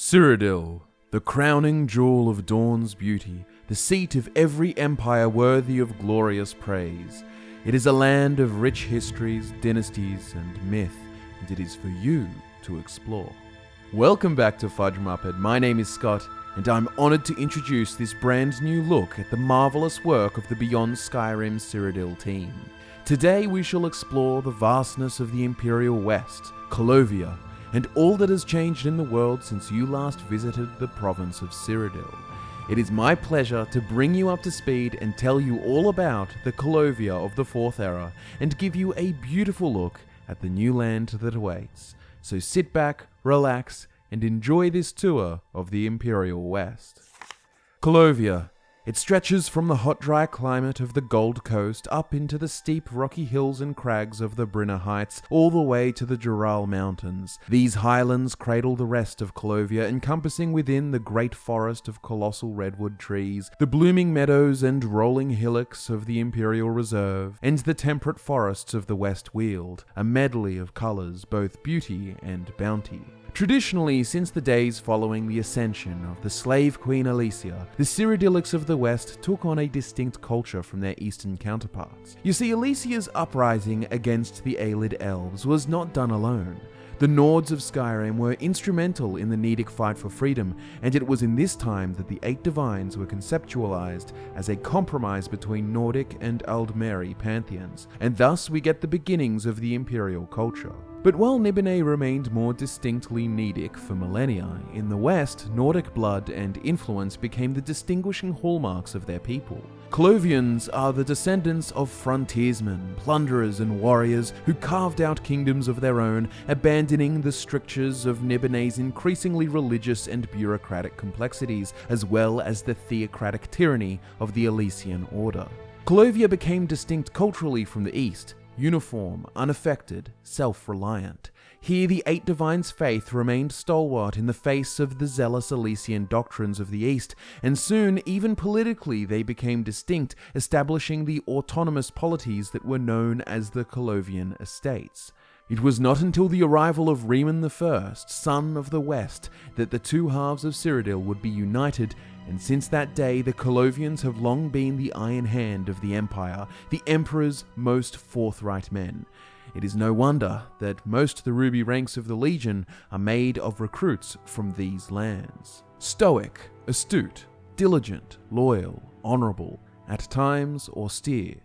Cyrodiil, the crowning jewel of Dawn's beauty, the seat of every empire worthy of glorious praise. It is a land of rich histories, dynasties, and myth, and it is for you to explore. Welcome back to Fudge Muppet. My name is Scott, and I'm honoured to introduce this brand new look at the marvellous work of the Beyond Skyrim Cyrodiil team. Today we shall explore the vastness of the Imperial West, Colovia, and all that has changed in the world since you last visited the province of Cyrodiil. It is my pleasure to bring you up to speed and tell you all about the Colovia of the Fourth Era, and give you a beautiful look at the new land that awaits. So sit back, relax, and enjoy this tour of the Imperial West. Colovia. It stretches from the hot, dry climate of the Gold Coast up into the steep, rocky hills and crags of the Brina Heights, all the way to the Chorrol Mountains. These highlands cradle the rest of Colovia, encompassing within the great forest of colossal redwood trees, the blooming meadows and rolling hillocks of the Imperial Reserve, and the temperate forests of the West Weald, a medley of colours, both beauty and bounty. Traditionally, since the days following the ascension of the slave queen Alicia, the Cyrodiilics of the West took on a distinct culture from their eastern counterparts. You see, Alicia's uprising against the Aelid elves was not done alone. The Nords of Skyrim were instrumental in the Nedic fight for freedom, and it was in this time that the Eight Divines were conceptualized as a compromise between Nordic and Aldmeri pantheons, and thus we get the beginnings of the imperial culture. But while Nibene remained more distinctly Nedic for millennia, in the West, Nordic blood and influence became the distinguishing hallmarks of their people. Colovians are the descendants of frontiersmen, plunderers and warriors who carved out kingdoms of their own, abandoning the strictures of Nibene's increasingly religious and bureaucratic complexities, as well as the theocratic tyranny of the Alician order. Colovia became distinct culturally from the East, uniform, unaffected, self-reliant. Here the Eight Divines' faith remained stalwart in the face of the zealous Alician doctrines of the East, and soon, even politically, they became distinct, establishing the autonomous polities that were known as the Colovian Estates. It was not until the arrival of Riemann I, son of the West, that the two halves of Cyrodiil would be united, and since that day the Colovians have long been the iron hand of the Empire, the Emperor's most forthright men. It is no wonder that most of the ruby ranks of the Legion are made of recruits from these lands. Stoic, astute, diligent, loyal, honourable, at times austere.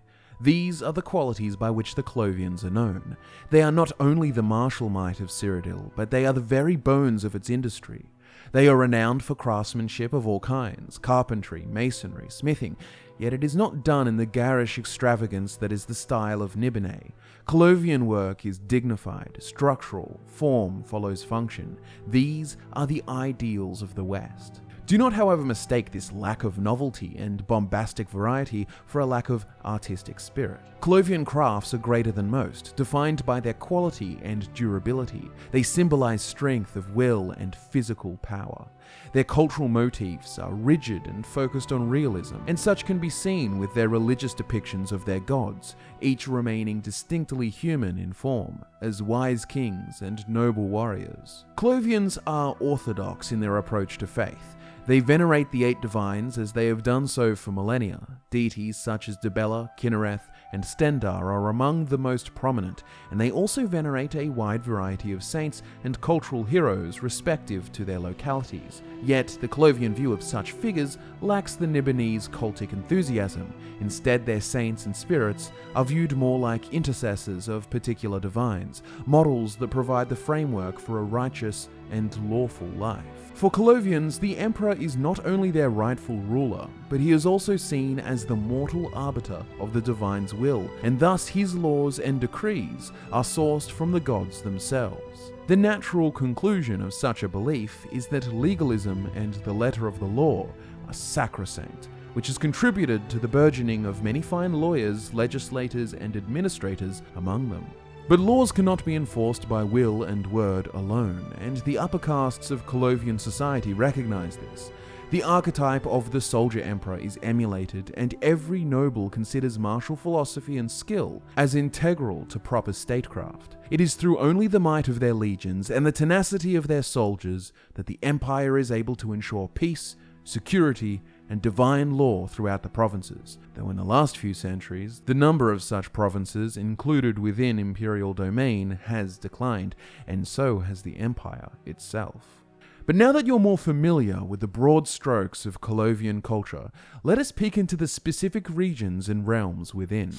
These are the qualities by which the Colovians are known. They are not only the martial might of Cyrodiil, but they are the very bones of its industry. They are renowned for craftsmanship of all kinds, carpentry, masonry, smithing, yet it is not done in the garish extravagance that is the style of Nibene. Colovian work is dignified, structural, form follows function. These are the ideals of the West. Do not, however, mistake this lack of novelty and bombastic variety for a lack of artistic spirit. Colovian crafts are greater than most, defined by their quality and durability. They symbolize strength of will and physical power. Their cultural motifs are rigid and focused on realism, and such can be seen with their religious depictions of their gods, each remaining distinctly human in form, as wise kings and noble warriors. Colovians are orthodox in their approach to faith. They venerate the Eight Divines as they have done so for millennia. Deities such as Dibella, Kinnereth, and Stendar are among the most prominent, and they also venerate a wide variety of saints and cultural heroes respective to their localities. Yet, the Colovian view of such figures lacks the Nibenese cultic enthusiasm. Instead, their saints and spirits are viewed more like intercessors of particular divines, models that provide the framework for a righteous and lawful life. For Colovians, the Emperor is not only their rightful ruler, but he is also seen as the mortal arbiter of the Divine's will, and thus his laws and decrees are sourced from the gods themselves. The natural conclusion of such a belief is that legalism and the letter of the law are sacrosanct, which has contributed to the burgeoning of many fine lawyers, legislators, and administrators among them. But laws cannot be enforced by will and word alone, and the upper castes of Colovian society recognize this. The archetype of the soldier emperor is emulated, and every noble considers martial philosophy and skill as integral to proper statecraft. It is through only the might of their legions and the tenacity of their soldiers that the empire is able to ensure peace, security, and divine law throughout the provinces, though in the last few centuries, the number of such provinces included within imperial domain has declined, and so has the empire itself. But now that you're more familiar with the broad strokes of Colovian culture, let us peek into the specific regions and realms within.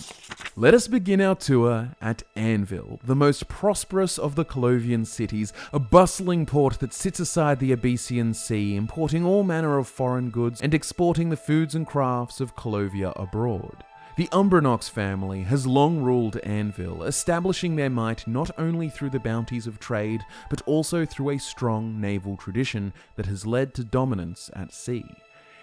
Let us begin our tour at Anvil, the most prosperous of the Colovian cities, a bustling port that sits aside the Abyssinian Sea, importing all manner of foreign goods and exporting the foods and crafts of Colovia abroad. The Umbranox family has long ruled Anvil, establishing their might not only through the bounties of trade, but also through a strong naval tradition that has led to dominance at sea.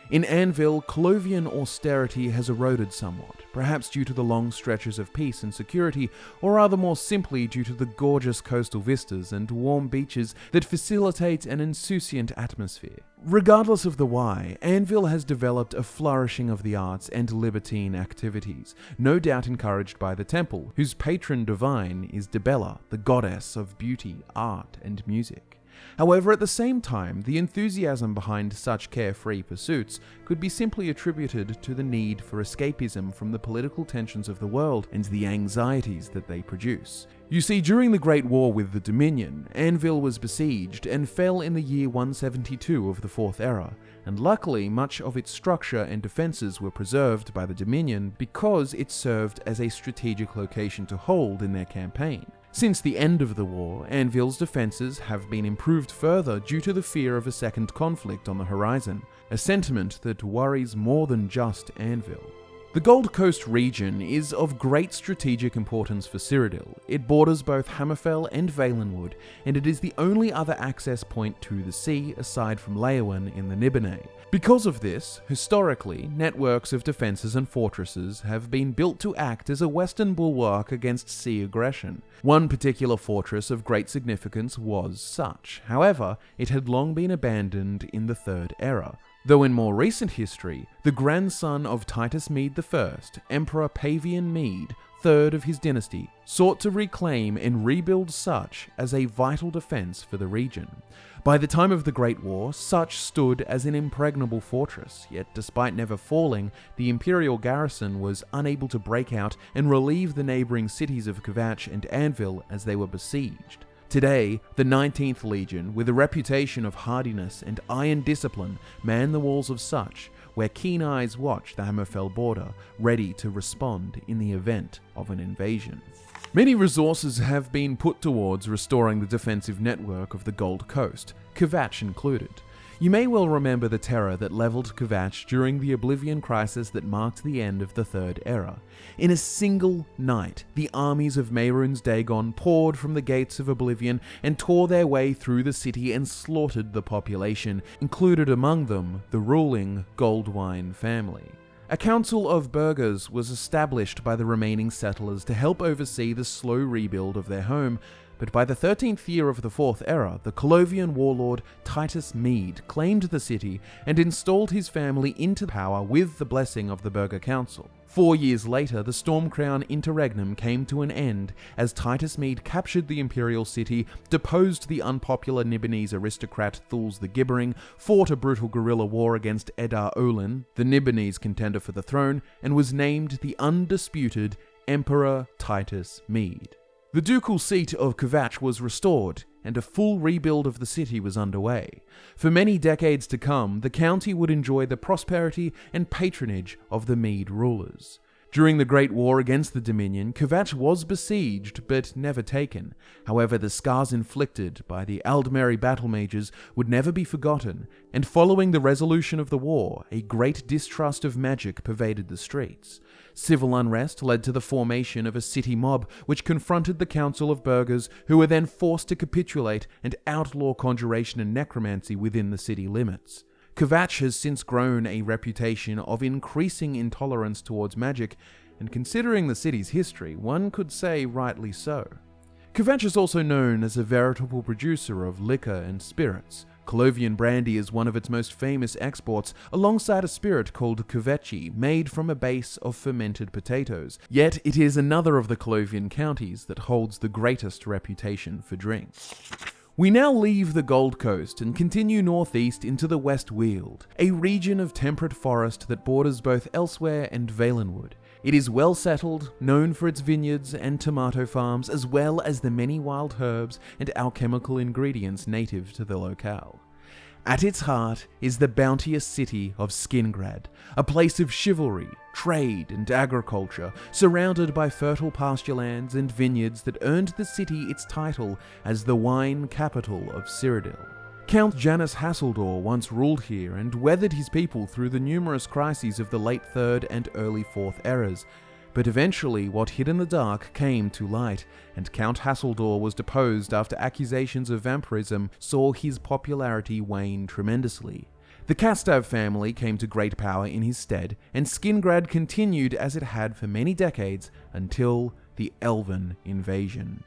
In Anvil, Colovian austerity has eroded somewhat, perhaps due to the long stretches of peace and security, or rather more simply due to the gorgeous coastal vistas and warm beaches that facilitate an insouciant atmosphere. Regardless of the why, Anvil has developed a flourishing of the arts and libertine activities, no doubt encouraged by the temple, whose patron divine is Dibella, the goddess of beauty, art, and music. However, at the same time, the enthusiasm behind such carefree pursuits could be simply attributed to the need for escapism from the political tensions of the world and the anxieties that they produce. You see, during the Great War with the Dominion, Anvil was besieged and fell in the year 172 of the Fourth Era, and luckily much of its structure and defences were preserved by the Dominion because it served as a strategic location to hold in their campaign. Since the end of the war, Anvil's defences have been improved further due to the fear of a second conflict on the horizon, a sentiment that worries more than just Anvil. The Gold Coast region is of great strategic importance for Cyrodiil. It borders both Hammerfell and Valenwood, and it is the only other access point to the sea aside from Leyawen in the Nibelheim. Because of this, historically, networks of defences and fortresses have been built to act as a western bulwark against sea aggression. One particular fortress of great significance was Sutch. However, it had long been abandoned in the Third Era. Though in more recent history, the grandson of Titus Mede I, Emperor Pavian Mede, third of his dynasty, sought to reclaim and rebuild Sutch as a vital defense for the region. By the time of the Great War, Sutch stood as an impregnable fortress, yet despite never falling, the imperial garrison was unable to break out and relieve the neighbouring cities of Kvatch and Anvil as they were besieged. Today, the 19th Legion, with a reputation of hardiness and iron discipline, man the walls of Sutch, where keen eyes watch the Hammerfell border, ready to respond in the event of an invasion. Many resources have been put towards restoring the defensive network of the Gold Coast, Kvatch included. You may well remember the terror that leveled Kvatch during the Oblivion crisis that marked the end of the Third Era. In a single night, the armies of Mehrunes Dagon poured from the gates of Oblivion and tore their way through the city and slaughtered the population, included among them the ruling Goldwine family. A council of burghers was established by the remaining settlers to help oversee the slow rebuild of their home, but by the 13th year of the Fourth Era, the Colovian warlord Titus Mede claimed the city and installed his family into power with the blessing of the Burgher Council. 4 years later, the Stormcrown interregnum came to an end as Titus Mede captured the imperial city, deposed the unpopular Nibonese aristocrat Thuls the Gibbering, fought a brutal guerrilla war against Eddar Olin, the Nibonese contender for the throne, and was named the undisputed Emperor Titus Mede. The ducal seat of Kvatch was restored, and a full rebuild of the city was underway. For many decades to come, the county would enjoy the prosperity and patronage of the Mede rulers. During the Great War against the Dominion, Kvatch was besieged but never taken. However, the scars inflicted by the Aldmeri battle mages would never be forgotten, and following the resolution of the war, a great distrust of magic pervaded the streets. Civil unrest led to the formation of a city mob which confronted the Council of Burghers, who were then forced to capitulate and outlaw conjuration and necromancy within the city limits. Kvatch has since grown a reputation of increasing intolerance towards magic, and considering the city's history, one could say rightly so. Kvatch is also known as a veritable producer of liquor and spirits. Colovian brandy is one of its most famous exports, alongside a spirit called Kvatch, made from a base of fermented potatoes. Yet it is another of the Colovian counties that holds the greatest reputation for drink. We now leave the Gold Coast and continue northeast into the West Weald, a region of temperate forest that borders both Elsewhere and Valenwood. It is well settled, known for its vineyards and tomato farms, as well as the many wild herbs and alchemical ingredients native to the locale. At its heart is the bounteous city of Skingrad, a place of chivalry, trade, and agriculture, surrounded by fertile pasturelands and vineyards that earned the city its title as the wine capital of Cyrodiil. Count Janus Hassildor once ruled here and weathered his people through the numerous crises of the late 3rd and early 4th eras, but eventually what hid in the dark came to light, and Count Hassildor was deposed after accusations of vampirism saw his popularity wane tremendously. The Kastav family came to great power in his stead, and Skingrad continued as it had for many decades until the Elven invasion.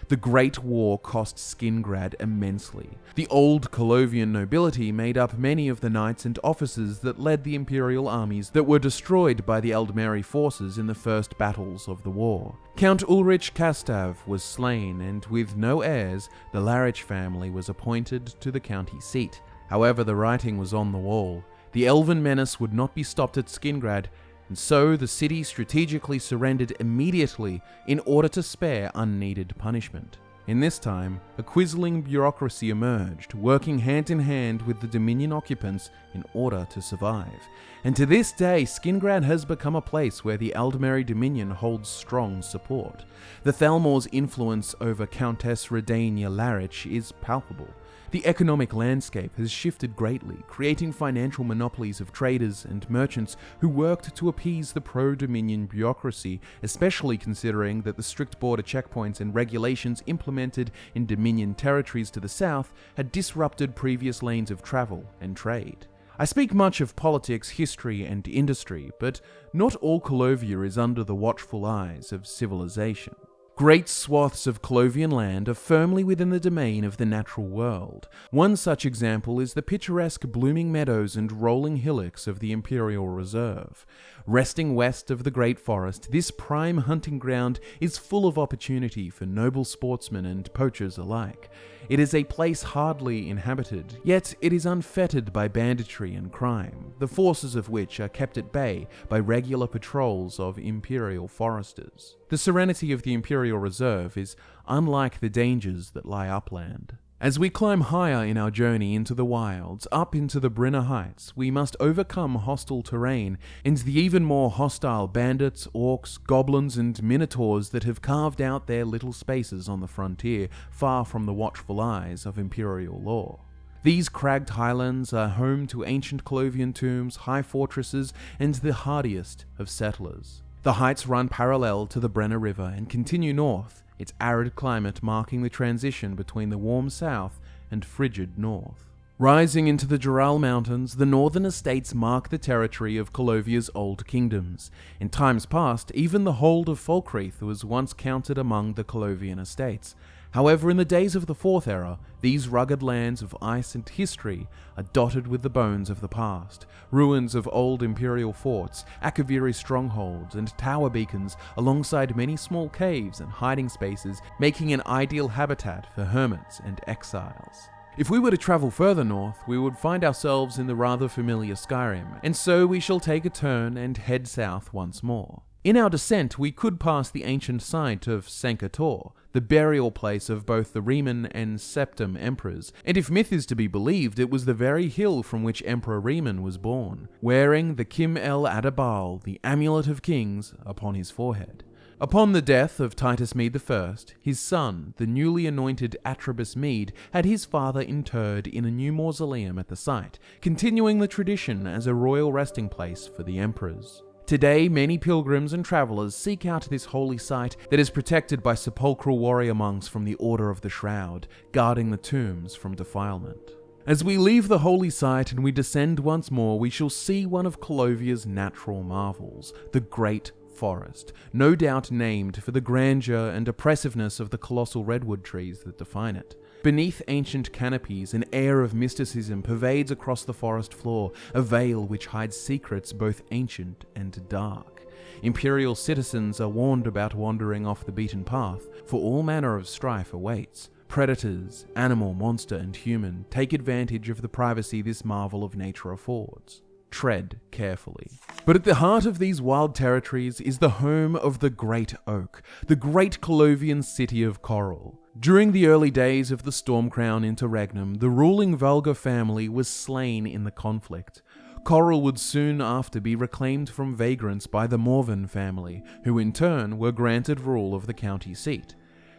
The Great War cost Skingrad immensely. The old Colovian nobility made up many of the knights and officers that led the imperial armies that were destroyed by the Ealdmeri forces in the first battles of the war. Count Ulrich Kastav was slain, and with no heirs, the Larich family was appointed to the county seat. However, the writing was on the wall. The Elven menace would not be stopped at Skingrad, and so the city strategically surrendered immediately in order to spare unneeded punishment. In this time, a quisling bureaucracy emerged, working hand in hand with the Dominion occupants in order to survive. And to this day, Skingrad has become a place where the Ealdmeri Dominion holds strong support. The Thalmor's influence over Countess Redania Larich is palpable. The economic landscape has shifted greatly, creating financial monopolies of traders and merchants who worked to appease the pro-Dominion bureaucracy, especially considering that the strict border checkpoints and regulations implemented in Dominion territories to the south had disrupted previous lanes of travel and trade. I speak much of politics, history, and industry, but not all Colovia is under the watchful eyes of civilization. Great swaths of Colovian land are firmly within the domain of the natural world. One such example is the picturesque blooming meadows and rolling hillocks of the Imperial Reserve. Resting west of the Great Forest, this prime hunting ground is full of opportunity for noble sportsmen and poachers alike. It is a place hardly inhabited, yet it is unfettered by banditry and crime, the forces of which are kept at bay by regular patrols of Imperial foresters. The serenity of the Imperial Reserve is unlike the dangers that lie upland. As we climb higher in our journey into the wilds, up into the Brina Heights, we must overcome hostile terrain and the even more hostile bandits, orcs, goblins, and minotaurs that have carved out their little spaces on the frontier, far from the watchful eyes of Imperial law. These cragged highlands are home to ancient Colovian tombs, high fortresses, and the hardiest of settlers. The heights run parallel to the Brenner River and continue north, its arid climate marking the transition between the warm south and frigid north. Rising into the Chorrol Mountains, the northern estates mark the territory of Colovia's old kingdoms. In times past, even the hold of Falkreath was once counted among the Colovian estates. However, in the days of the Fourth Era, these rugged lands of ice and history are dotted with the bones of the past, ruins of old imperial forts, Akaviri strongholds, and tower beacons, alongside many small caves and hiding spaces, making an ideal habitat for hermits and exiles. If we were to travel further north, we would find ourselves in the rather familiar Skyrim, and so we shall take a turn and head south once more. In our descent, we could pass the ancient site of Sancre Tor, the burial place of both the Riemann and Septim emperors, and if myth is to be believed, it was the very hill from which Emperor Riemann was born, wearing the Kim El Adabal, the amulet of kings, upon his forehead. Upon the death of Titus Mede I, his son, the newly anointed Atribus Mede, had his father interred in a new mausoleum at the site, continuing the tradition as a royal resting place for the emperors. Today, many pilgrims and travelers seek out this holy site that is protected by sepulchral warrior monks from the Order of the Shroud, guarding the tombs from defilement. As we leave the holy site and we descend once more, we shall see one of Colovia's natural marvels, the Great forest, no doubt named for the grandeur and oppressiveness of the colossal redwood trees that define it. Beneath ancient canopies, an air of mysticism pervades across the forest floor, a veil which hides secrets both ancient and dark. Imperial citizens are warned about wandering off the beaten path, for all manner of strife awaits. Predators, animal, monster, and human take advantage of the privacy this marvel of nature affords. Tread carefully. But at the heart of these wild territories is the home of the Great Oak, the great Colovian city of Chorrol. During the early days of the Stormcrown Interregnum, the ruling Vulgar family was slain in the conflict. Chorrol would soon after be reclaimed from vagrants by the Morven family, who in turn were granted rule of the county seat.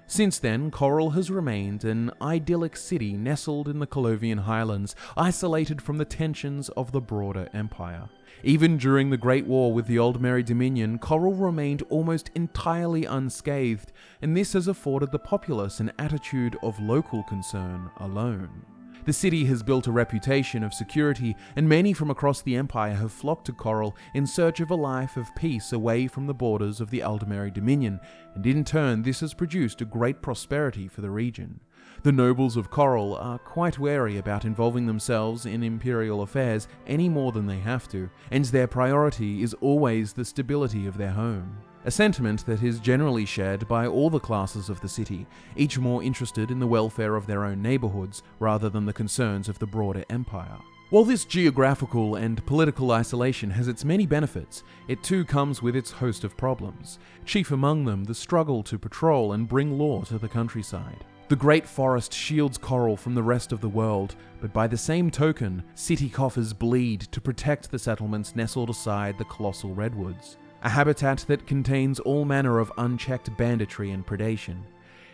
Since then, Chorrol has remained an idyllic city nestled in the Colovian highlands, isolated from the tensions of the broader empire. Even during the Great War with the Aldmeri Dominion, Chorrol remained almost entirely unscathed, and this has afforded the populace an attitude of local concern alone. The city has built a reputation of security, and many from across the empire have flocked to Chorrol in search of a life of peace away from the borders of the Aldmeri Dominion, and in turn this has produced a great prosperity for the region. The nobles of Chorrol are quite wary about involving themselves in imperial affairs any more than they have to, and their priority is always the stability of their home. A sentiment that is generally shared by all the classes of the city, each more interested in the welfare of their own neighborhoods rather than the concerns of the broader empire. While this geographical and political isolation has its many benefits, it too comes with its host of problems, chief among them the struggle to patrol and bring law to the countryside. The Great Forest shields Chorrol from the rest of the world, but by the same token, city coffers bleed to protect the settlements nestled aside the colossal redwoods. A habitat that contains all manner of unchecked banditry and predation.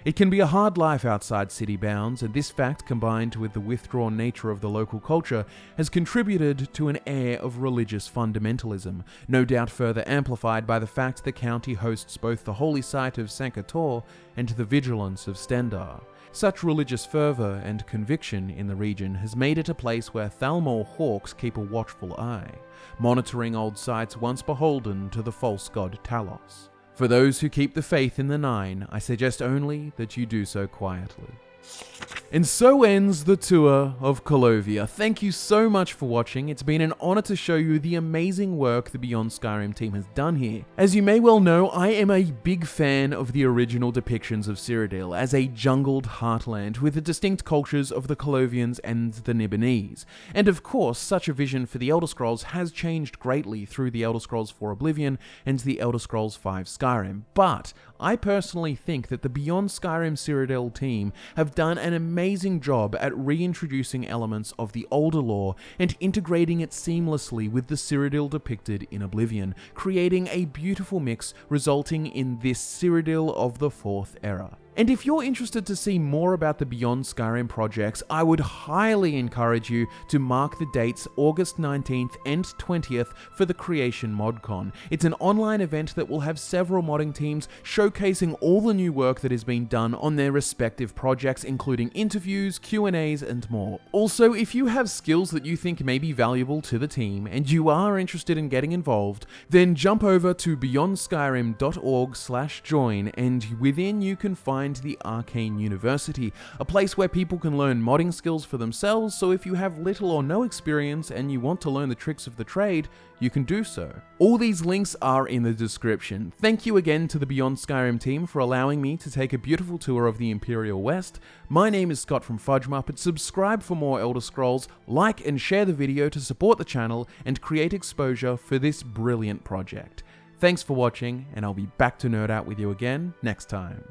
It can be a hard life outside city bounds, and this fact, combined with the withdrawn nature of the local culture, has contributed to an air of religious fundamentalism, no doubt further amplified by the fact the county hosts both the holy site of Sancre Tor and the vigilance of Stendarr. Such religious fervor and conviction in the region has made it a place where Thalmor hawks keep a watchful eye, monitoring old sites once beholden to the false god Talos. For those who keep the faith in the Nine, I suggest only that you do so quietly. And so ends the tour of Colovia. Thank you so much for watching. It's been an honor to show you the amazing work the Beyond Skyrim team has done here. As you may well know, I am a big fan of the original depictions of Cyrodiil as a jungled heartland with the distinct cultures of the Colovians and the Nibonese. And of course, such a vision for the Elder Scrolls has changed greatly through the Elder Scrolls 4 Oblivion and the Elder Scrolls 5 Skyrim. But I personally think that the Beyond Skyrim Cyrodiil team have done an amazing job at reintroducing elements of the older lore and integrating it seamlessly with the Cyrodiil depicted in Oblivion, creating a beautiful mix resulting in this Cyrodiil of the 4th era. And if you're interested to see more about the Beyond Skyrim projects, I would highly encourage you to mark the dates August 19th and 20th for the Creation ModCon. It's an online event that will have several modding teams showcasing all the new work that has been done on their respective projects, including interviews, Q&As, and more. Also, if you have skills that you think may be valuable to the team and you are interested in getting involved, then jump over to beyondskyrim.org/join, and within you can find the Arcane University, a place where people can learn modding skills for themselves, so if you have little or no experience and you want to learn the tricks of the trade, you can do so. All these links are in the description. Thank you again to the Beyond Skyrim team for allowing me to take a beautiful tour of the Imperial West. My name is Scott from Fudge Muppet. Subscribe for more Elder Scrolls, like and share the video to support the channel and create exposure for this brilliant project. Thanks for watching, and I'll be back to nerd out with you again next time.